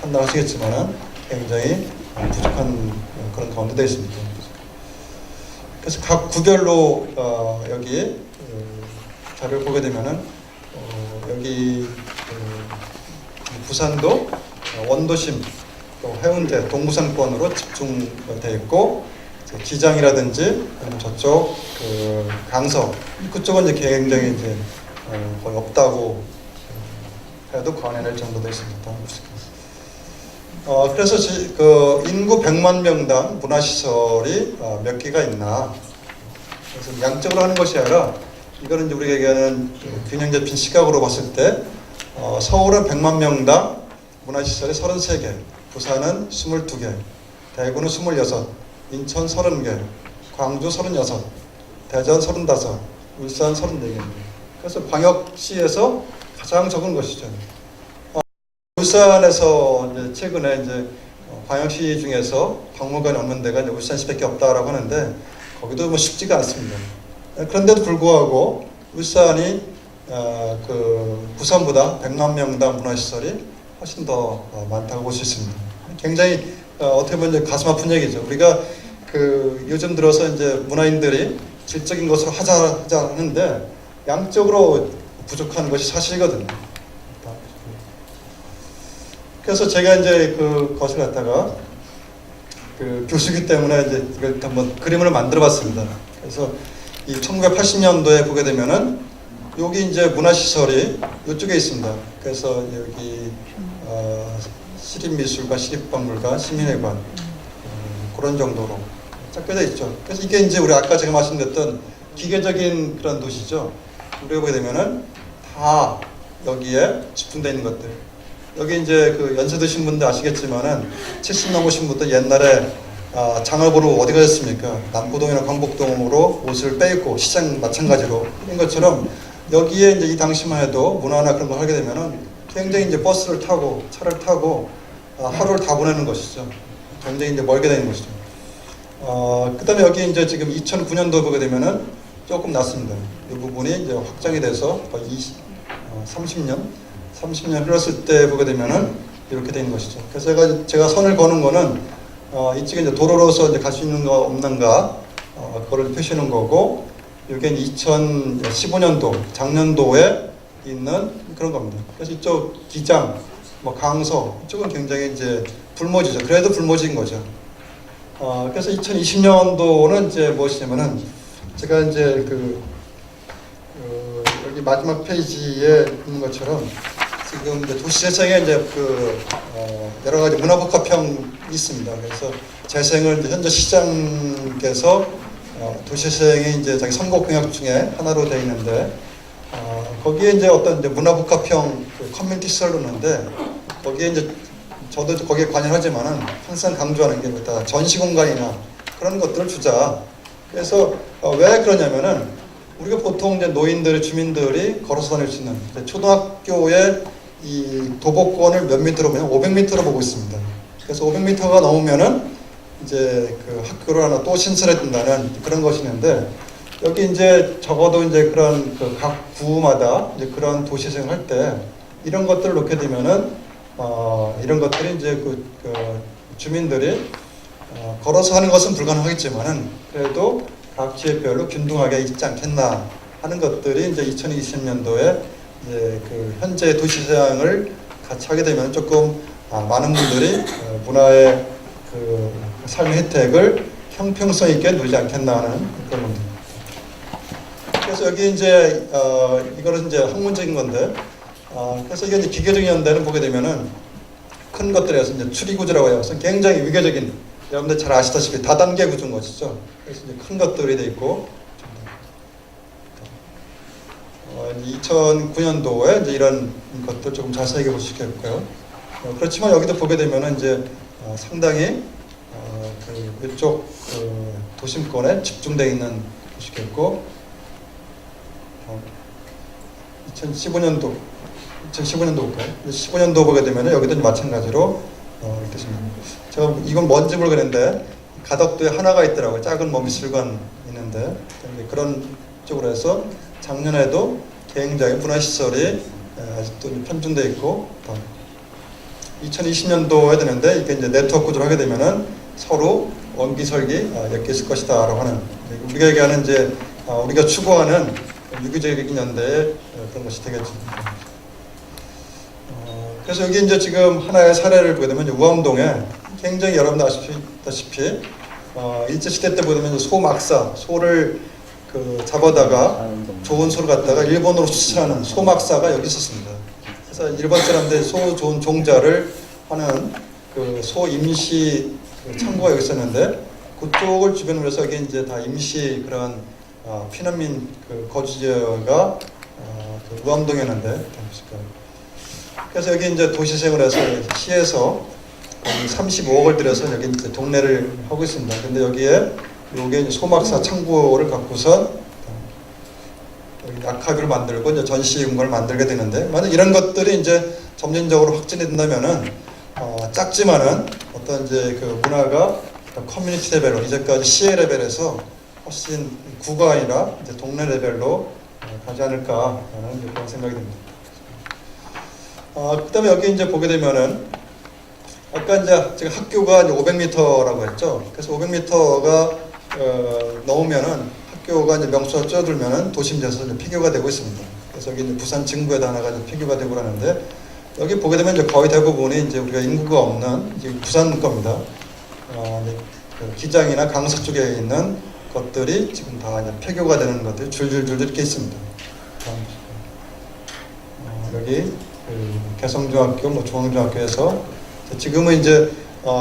S1: 판단하시겠지만은 굉장히 부족한 그런 가운데 되어 있습니다. 그래서 각 구별로 여기 자료를 보게 되면은 여기 부산도 원도심, 또 해운대, 동부상권으로 집중되어 있고 기장이라든지 저쪽 그 강서 그쪽은 이제 굉장히 이제 거의 없다고 해도 과언이 정도 되십니다. 그래서 그 인구 100만 명당 문화시설이 몇 개가 있나. 그래서 양적으로 하는 것이 아니라 이거는 이제 우리가 얘기하는 균형 잡힌 시각으로 봤을 때 서울은 100만 명당 문화시설이 33개, 부산은 22개, 대구는 26, 인천 30개, 광주 36, 대전 35, 울산 34개입니다. 그래서 광역시에서 가장 적은 것이죠. 울산에서 이제 최근에 이제 광역시 중에서 박물관이 없는 데가 이제 울산시밖에 없다라고 하는데 거기도 뭐 쉽지가 않습니다. 그런데도 불구하고 울산이 그 부산보다 100만 명당 문화시설이 훨씬 더 많다고 볼 수 있습니다. 굉장히 어떻게 보면 이제 가슴 아픈 얘기죠. 우리가 그 요즘 들어서 이제 문화인들이 질적인 것으로 하자 하는데 양적으로 부족한 것이 사실이거든요. 그래서 제가 이제 그것을 갖다가 그 교수기 때문에 이제 이걸 한번 그림을 만들어봤습니다. 그래서 이 1980년도에 보게 되면은 여기 이제 문화시설이 이쪽에 있습니다. 그래서 여기 시립미술관, 시립박물관, 시민회관 그런 정도로 작게 되어 있죠. 그래서 이게 이제 우리 아까 제가 말씀드렸던 기계적인 그런 도시죠. 우리가 보게 되면은 다 여기에 집중되어 있는 것들. 여기 이제 그 연세 드신 분들 아시겠지만은 70 넘으신 분들 옛날에 장을 보러 어디 가셨습니까? 남포동이나 광복동으로 옷을 빼입고 시장 마찬가지로 이런 것처럼 여기에 이제 이 당시만 해도 문화나 그런 걸 하게 되면은 굉장히 이제 버스를 타고 차를 타고 하루를 다 보내는 것이죠. 굉장히 이제 멀게 되는 것이죠. 그다음에 여기 이제 지금 2009년도 보게 되면은 조금 낮습니다. 이 부분이 이제 확장이 돼서 거의 30년 흘렀을 때 보게 되면은 이렇게 되는 것이죠. 그래서 제가 선을 거는 거는 이쪽에 이제 도로로서 이제 갈 수 있는 거 없는가 그거를 표시하는 거고 이게 2015년도 작년도에 있는 그런 겁니다. 그래서 이쪽 기장, 뭐 강서 이쪽은 굉장히 이제 불모지죠. 그래도 불모지인 거죠. 그래서 2020년도는 이제 무엇이냐면은 제가 이제 여기 마지막 페이지에 있는 것처럼 지금 이제 도시재생에 이제 여러 가지 문화복합형이 있습니다. 그래서 재생을 이제 현재 시장께서 도시재생이 이제 자기 선거 공약 중에 하나로 되어 있는데 거기에 이제 어떤 이제 문화복합형 커뮤니티 썰로는데 거기에 이제 저도 거기에 관여하지만은 항상 강조하는 게 뭐다 전시공간이나 그런 것들을 주자. 그래서 왜 그러냐면은 우리가 보통 이제 노인들, 주민들이 걸어서 다닐 수 있는 초등학교의 이 도보권을 몇 미터로 보면 500m로 보고 있습니다. 그래서 500m가 넘으면은 이제 그 학교를 하나 또 신설해야 된다는 그런 것이 있는데 여기 이제 적어도 이제 그런 각 구마다 이제 그런 도시재생을 할 때 이런 것들을 놓게 되면은 이런 것들이 이제 주민들이 걸어서 하는 것은 불가능하겠지만은 그래도 각 지역별로 균등하게 있지 않겠나 하는 것들이 이제 2020년도에 이제 현재 도시재생을 같이 하게 되면 조금 많은 분들이 문화의 삶의 혜택을 형평성 있게 누리지 않겠나 하는 그런 겁니다. 그래서 여기 이제 이거는 이제 학문적인 건데 그래서 이게 이제 기계적인 연대는 보게 되면은 큰 것들에서 이제 추리구조라고 해서 굉장히 위계적인 여러분들 잘 아시다시피 다단계 구조인 것이죠. 그래서 이제 큰 것들이 돼 있고 2009년도에 이제 이런 것들 조금 자세하게 볼 수 있겠고요. 그렇지만 여기도 보게 되면은 이제 상당히 이쪽 도심권에 집중되어 있는 것이겠고 2015년도 볼까요? 15년도 보게 되면 여기도 마찬가지로 이렇게 있습니다. 제가 이건 뭔지 모르겠는데 가덕도에 하나가 있더라고요. 작은 미술관 있는데 그런 쪽으로 해서 작년에도 굉장히 문화시설이 아직도 편중되어 있고 2020년도에 되는데 이게 이제 네트워크 구조를 하게 되면은 서로 원기설기 엮여 있을 것이다라고 하는 우리가 얘기하는 이제 우리가 추구하는 유기적인 연대의 그런 것이 되겠죠. 그래서 여기 이제 지금 하나의 사례를 보게 되면 우암동에 굉장히 여러분들 아시다시피 일제시대 때 보게 되면 소막사, 소를 잡아다가 좋은 소를 갖다가 일본으로 수출하는 소막사가 여기 있었습니다. 그래서 일본 사람들이 소 좋은 종자를 하는 소 임시 창고가 여기 있었는데 그쪽을 주변으로 해서 여기 이제 다 임시 그런 피난민 거주지가 우암동이었는데 그래서 여기 이제 도시생을 해서 시에서 35억을 들여서 여기 이제 동네를 하고 있습니다. 근데 여기에 이게 소막사 창고를 갖고서 여기 아카이브를 만들고 이제 전시 공간을 만들게 되는데 만약 이런 것들이 이제 점진적으로 확진이 된다면은 작지만은 어떤 이제 문화가 커뮤니티 레벨로 이제까지 시의 레벨에서 훨씬 구가 아니라 이제 동네 레벨로 가지 않을까라는 그런 생각이 듭니다. 그다음에 여기 이제 보게 되면은 아까 이제 제가 학교가 이제 500m라고 했죠. 그래서 500m가 넘으면은 학교가 이제 명수가 줄어들면은 도심지에서 이제 폐교가 되고 있습니다. 그래서 여기 이제 부산 증구에도 하나가 이제 폐교가 되고 그러는데 여기 보게 되면 이제 거의 대부분이 이제 우리가 인구가 없는 이제 부산 겁니다. 기장이나 강서 쪽에 있는 것들이 지금 다 이제 폐교가 되는 것들이 줄줄줄 이렇게 있습니다. 여기 개성중학교, 중앙중학교에서 지금은 이제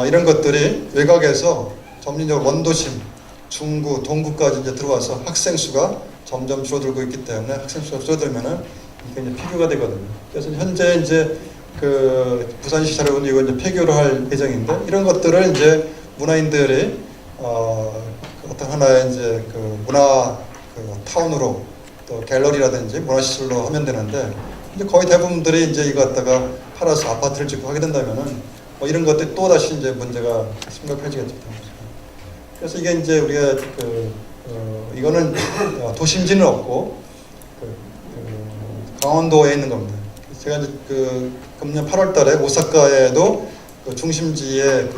S1: 이런 것들이 외곽에서 점진적으로 원도심, 중구, 동구까지 이제 들어와서 학생 수가 점점 줄어들고 있기 때문에 학생 수가 줄어들면은 이게 이제 폐교가 되거든요. 그래서 현재 이제 부산시 자료는 이거 이제 폐교를 할 예정인데 이런 것들을 이제 문화인들이 어떤 하나의 이제 문화 타운으로 또 갤러리라든지 문화시설로 하면 되는데 이제 거의 대부분들이 이제 이거 갖다가 팔아서 아파트를 짓고 하게 된다면은 이런 것들이 또 다시 이제 문제가 심각해지겠죠. 그래서 이게 이제 우리가 이거는 도심지는 없고 강원도에 있는 겁니다. 제가 이제 금년 8월달에 오사카에도 중심지에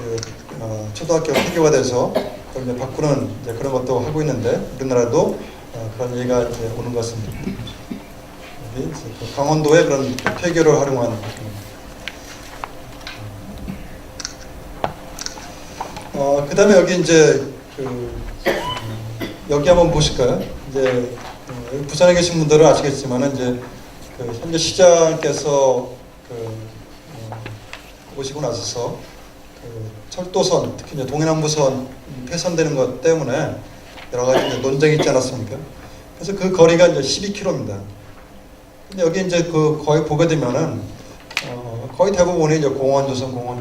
S1: 초등학교 폐교가 돼서 그걸 이제 바꾸는 이제 그런 것도 하고 있는데 우리나라도 그런 얘기가 이제 오는 것 같습니다. 강원도에 그런 폐교를 활용한 그 다음에 여기 이제 여기 한번 보실까요? 이제 여기 부산에 계신 분들은 아시겠지만은 이제 그 현재 시장께서 오시고 나서서 그 철도선, 특히 이제 동해남부선 폐선되는 것 때문에 여러 가지 이제 논쟁이 있지 않았습니까? 그래서 그 거리가 이제 12km입니다. 근데 여기 이제 그 거의 보게 되면은 거의 대부분이 이제 공원조성, 뭐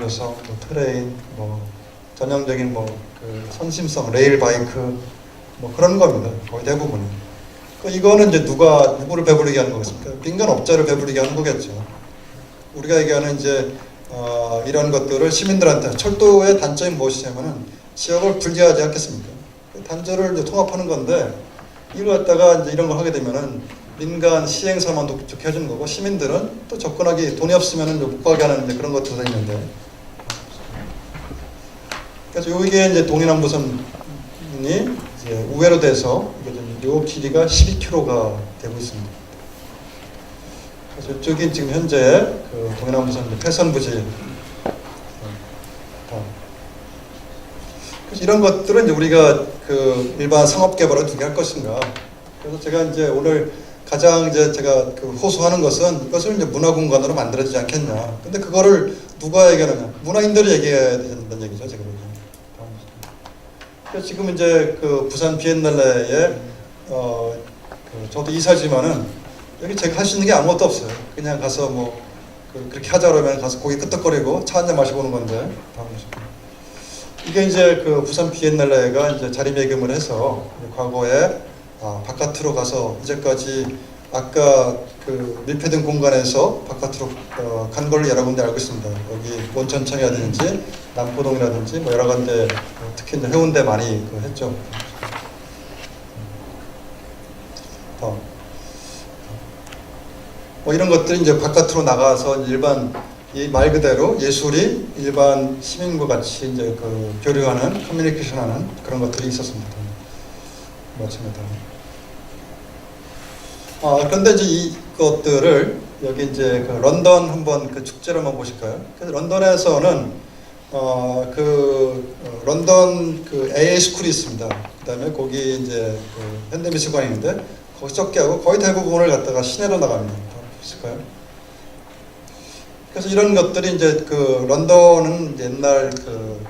S1: 트레인, 뭐 전형적인 뭐 그 선심성, 레일 바이크 뭐 그런 겁니다. 거의 대부분이. 이거는 이제 누구를 배부르게 하는 거겠습니까? 민간 업자를 배부르게 하는 거겠죠. 우리가 얘기하는 이제 이런 것들을 시민들한테 철도의 단점이 무엇이냐면은 지역을 분리하지 않겠습니까? 단절을 이제 통합하는 건데 이걸 갖다가 이제 이런 걸 하게 되면은 민간 시행사만 좋게 해주는 거고 시민들은 또 접근하기 돈이 없으면은 못 가게 하는 이제 그런 것들도 있는데 그래서 이게 이제 동해남부선이 이제 우회로 돼서 이 길이가 12km가 되고 있습니다. 그래서 이쪽이 지금 현재 그 동해남부선 폐선 부지. 그래서 이런 것들은 이제 우리가 그 일반 상업 개발을 어떻게 할 것인가. 그래서 제가 이제 오늘 가장 이제 제가 그 호소하는 것은 이것을 이제 문화 공간으로 만들어지지 않겠냐. 근데 그거를 누가 얘기하느냐? 문화인들이 얘기해야 된다는 얘기죠, 지금. 그래서 지금 이제 그 부산 비엔날레에 저도 이사지만은 여기 제가 할 수 있는 게 아무것도 없어요. 그냥 가서 뭐 그렇게 하자 그러면 가서 고기 끄떡거리고 차 한잔 마시고 오는 건데. 이게 이제 그 부산 비엔날레가 이제 자리매김을 해서 과거에 바깥으로 가서 이제까지 아까 그 밀폐된 공간에서 바깥으로 간 걸로 여러 군데 알고 있습니다. 여기 원천천이라든지 남포동이라든지 뭐 여러 군데 특히 이제 해운대 많이 했죠. 뭐 이런 것들이 이제 바깥으로 나가서 일반 이 말 그대로 예술이 일반 시민과 같이 이제 그 교류하는 커뮤니케이션하는 그런 것들이 있었습니다. 맞습니다. 그런데 이제 이것들을 여기 이제 그 런던 한번 그 축제를 한번 보실까요? 그래서 런던에서는 런던 그 AA 스쿨이 있습니다. 그다음에 거기 이제 그 현대미술관이 있는데 거기 적게 하고 거의 대부분을 갖다가 시내로 나갑니다. 보실까요? 그래서 이런 것들이 이제 그 런던은 옛날 그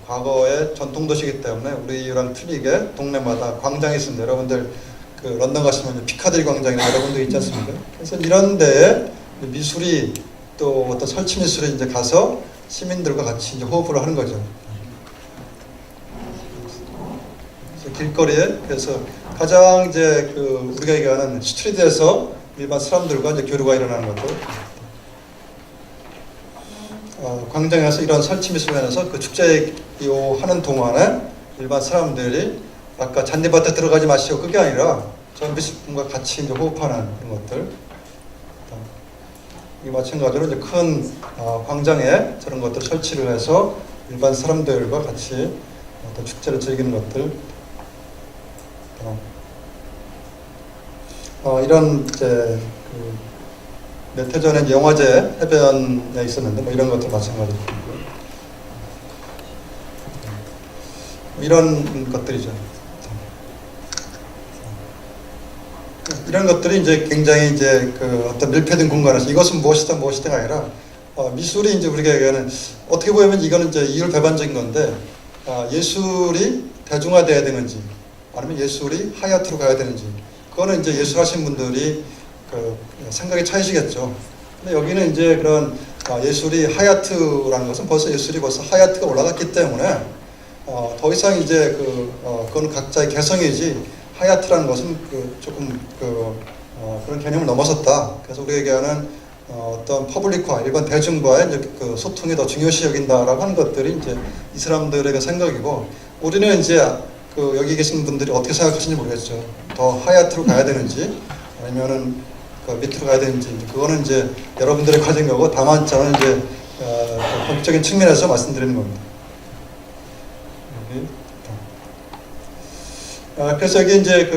S1: 과거의 전통 도시이기 때문에 우리랑 틀리게 동네마다 광장이 있습니다. 여러분들 그 런던 가시면 피카딜리 광장이나 여러 군데 있지 않습니까? 그래서 이런 데에 미술이 또 어떤 설치 미술이 이제 가서 시민들과 같이 이제 호흡을 하는 거죠. 그래서 길거리에 그래서 가장 이제 그 우리가 얘기하는 스트리트에서 일반 사람들과 이제 교류가 일어나는 것들. 광장에서 이런 설치 미술을 해서 그 축제 하는 동안에 일반 사람들이 아까 잔디밭에 들어가지 마시오 그게 아니라 저 미술품과 같이 이제 호흡하는 그런 것들. 이 마찬가지로 이제 큰 광장에 저런 것들 설치를 해서 일반 사람들과 같이 어떤 축제를 즐기는 것들. 이런 이제 몇 해 전에 영화제 해변에 있었는데 뭐 이런 것들 마찬가지로 이런 것들이죠. 이런 것들이 이제 굉장히 이제 그 어떤 밀폐된 공간에서 이것은 무엇이다가 아니라 미술이 이제 우리가 얘기하는 어떻게 보면 이거는 이제 이율배반적인 건데 예술이 대중화돼야 되는지 아니면 예술이 하이아트로 가야 되는지 그거는 이제 예술하신 분들이 그 생각이 차이시겠죠. 근데 여기는 이제 그런 예술이 하이아트라는 것은 예술이 벌써 하이아트가 올라갔기 때문에 더 이상 이제 그건 각자의 개성이지 하이아트라는 것은 조금 그런 개념을 넘어섰다. 그래서 우리가 얘기하는 어떤 퍼블릭화, 일반 대중과의 이제 그 소통이 더 중요시 여긴다라고 하는 것들이 이제 이 사람들의 생각이고 우리는 이제 여기 계신 분들이 어떻게 생각하시는지 모르겠죠. 더 하이아트로 가야 되는지 아니면은 밑으로 가야 되는지 그거는 이제 여러분들의 과정이고 다만 저는 이제 법적인 측면에서 말씀드리는 겁니다. 그래서 여기 이제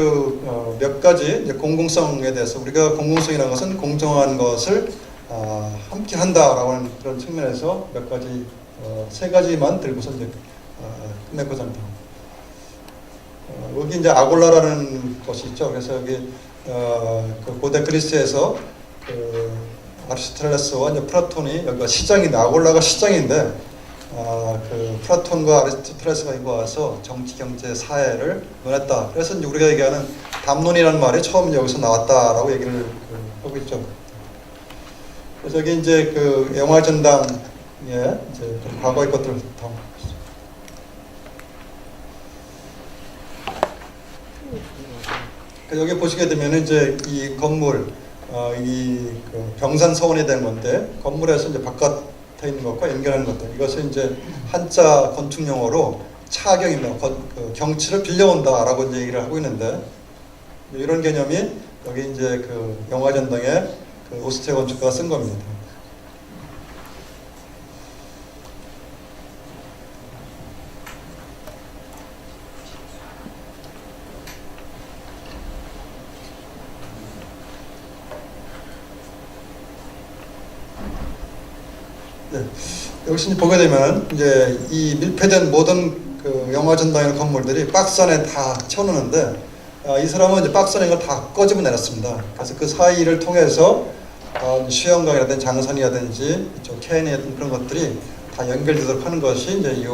S1: 몇 가지 이제 공공성에 대해서 우리가 공공성이라는 것은 공정한 것을 함께 한다라고 하는 그런 측면에서 몇 가지 세 가지만 들고서 이제 끝내고자 합니다. 여기 이제 아골라라는 곳이 있죠. 그래서 여기 그 고대 그리스에서 그 아리스토텔레스와 이제 플라톤이 여기가 시장인데, 아골라가 시장인데, 그 플라톤과 아리스토텔레스가 이거 와서 정치, 경제, 사회를 논했다. 그래서 이제 우리가 얘기하는 담론이라는 말이 처음 여기서 나왔다라고 얘기를 하고 있죠. 그래서 여기 이제 그 영화 전당에 이제 좀 과거의 것들을 다. 여기 보시게 되면 이제 이 건물, 그 병산서원이 된 건데, 건물에서 이제 바깥에 있는 것과 연결하는 것들, 이것을 이제 한자 건축 용어로 차경입니다. 그 경치를 빌려온다라고 이제 얘기를 하고 있는데, 이런 개념이 여기 이제 그 영화전당에 그 오스트리아 건축가가 쓴 겁니다. 네. 여기서 보게 되면 이제 이 밀폐된 모든 그 영화 전당의 건물들이 박스 안에 다 채워놓는데, 이 사람은 이제 박스 안에 걸 다 꺼집어 내놨습니다. 그래서 그 사이를 통해서 수영강이라든지 장산이라든지 케인이라든지 그런 것들이 다 연결되도록 하는 것이 이제 이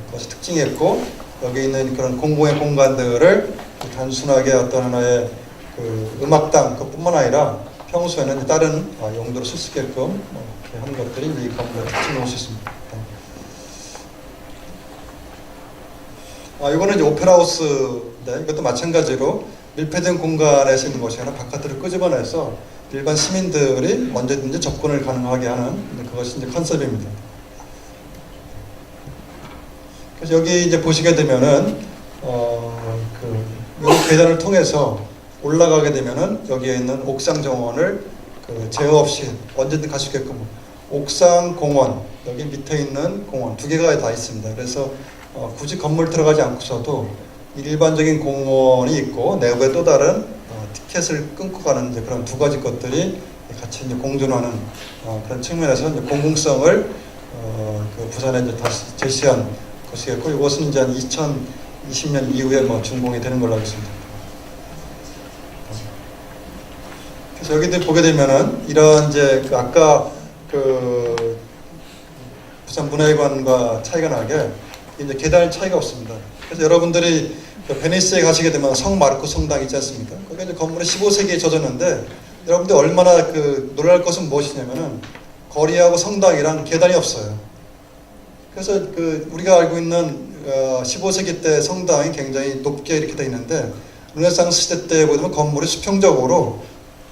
S1: 것이 특징이었고, 여기 있는 그런 공공의 공간들을 단순하게 어떤 하나의 그 음악당 그뿐만 아니라 평소에는 다른 용도로 쓸 수 있게끔 이렇게 하는 것들이 이 건물의 특징을 볼 수 있습니다. 이거는 이제 오페라하우스인데, 이것도 마찬가지로 밀폐된 공간에서 있는 것이 아니라 바깥으로 끄집어내서 일반 시민들이 언제든지 접근을 가능하게 하는 그것이 이제 컨셉입니다. 그래서 여기 이제 보시게 되면은 이 계단을 통해서 올라가게 되면은 여기에 있는 옥상 정원을 그 제어 없이 언제든 갈 수 있게끔 옥상 공원, 여기 밑에 있는 공원 두 개가 다 있습니다. 그래서 굳이 건물 들어가지 않고서도 일반적인 공원이 있고 내부에 또 다른 티켓을 끊고 가는 이제 그런 두 가지 것들이 같이 이제 공존하는 그런 측면에서 이제 공공성을 그 부산에 이제 다시 제시한 것이겠고, 이것은 이제 한 2020년 이후에 뭐 준공이 되는 걸로 알고 있습니다. 그래서 여기도 보게 되면은 이런 이제 그 아까 그 부산 문화회관과 차이가 나게 이제 계단의 차이가 없습니다. 그래서 여러분들이 그 베니스에 가시게 되면 성 마르코 성당 있지 않습니까? 거기가 이제 건물이 15세기에 젖었는데, 여러분들 얼마나 그 놀랄 것은 무엇이냐면은 거리하고 성당이랑 계단이 없어요. 그래서 그 우리가 알고 있는 15세기 때 성당이 굉장히 높게 이렇게 돼 있는데, 르네상스 시대 때 보면 건물이 수평적으로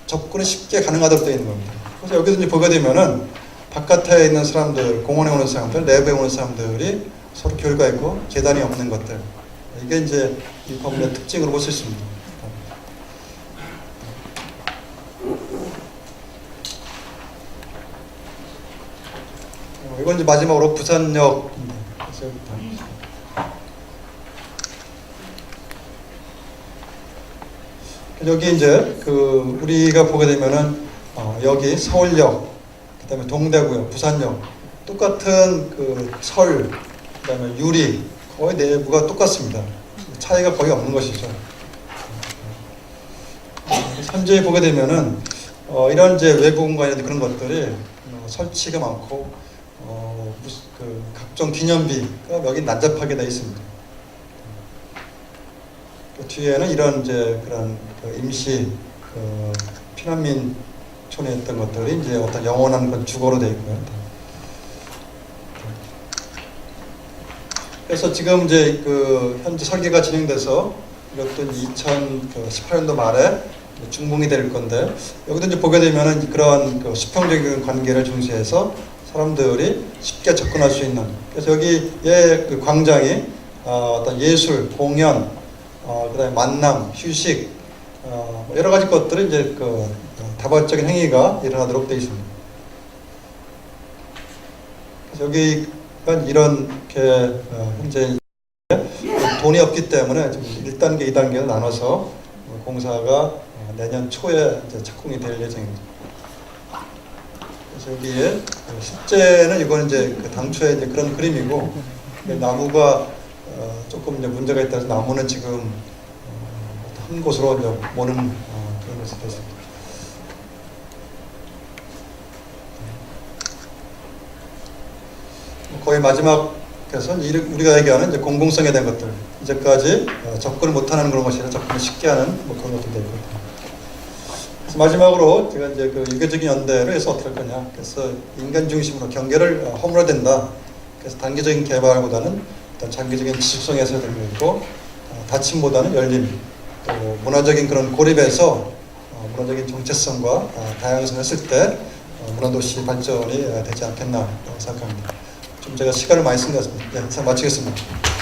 S1: 접근이 쉽게 가능하도록 되어 있는 겁니다. 그래서 여기서 이제 보게 되면은 바깥에 있는 사람들, 공원에 오는 사람들, 내부에 오는 사람들이 서로 교류가 있고 계단이 없는 것들, 이게 이제 이 건물의 특징으로 볼 수 있습니다. 이건 이제 마지막으로 부산역입니다. 여기 이제 그 우리가 보게 되면은 여기 서울역, 그다음에 동대구역, 부산역 똑같은 그 설, 그다음에 유리 거의 내부가 똑같습니다. 차이가 거의 없는 것이죠. 현재 보게 되면은 이런 이제 외부 공간이나 그런 것들이 설치가 많고 그 각종 기념비가 여기 난잡하게 되어 있습니다. 그 뒤에는 이런 이제 그런 그 임시 그 피난민촌에 있던 것들이 이제 어떤 영원한 그 주거로 되어 있고요. 그래서 지금 이제 그 현재 설계가 진행돼서 이것도 2018년도 말에 준공이 될 건데, 여기도 이제 보게 되면은 그런 그 수평적인 관계를 중시해서 사람들이 쉽게 접근할 수 있는, 그래서 여기에 그 광장이 어떤 예술, 공연, 그다음에 만남, 휴식, 여러 가지 것들이 이제 그 다발적인 행위가 일어나도록 되어 있습니다. 그래서 여기가 이렇게 현재 돈이 없기 때문에 1단계, 2단계로 나눠서 공사가 내년 초에 이제 착공이 될 예정입니다. 그래서 여기에 실제는 이거는 이제 그 당초에 이제 그런 그림이고, 나무가 조금 이제 문제가 있다 해서 나무는 지금 한 곳으로 이제 모는 그런 것이 됐습니다. 거의 마지막에서 우리가 얘기하는 이제 공공성에 대한 것들, 이제까지 접근을 못하는 그런 것이 아니라 접근을 쉽게 하는 뭐 그런 것들도 있거든요. 그래서 마지막으로 제가 이제 그 유교적인 연대를 해서 어떻게 할 거냐. 그래서 인간 중심으로 경계를 허물어야 된다. 그래서 단기적인 개발보다는 어떤 장기적인 지속성에서 되는 것이고, 닫힘보다는 열림, 또 문화적인 그런 고립에서 문화적인 정체성과 다양성을 했을 때 문화도시 발전이 되지 않겠나 생각합니다. 좀 제가 시간을 많이 쓴 것 같습니다. 네, 마치겠습니다.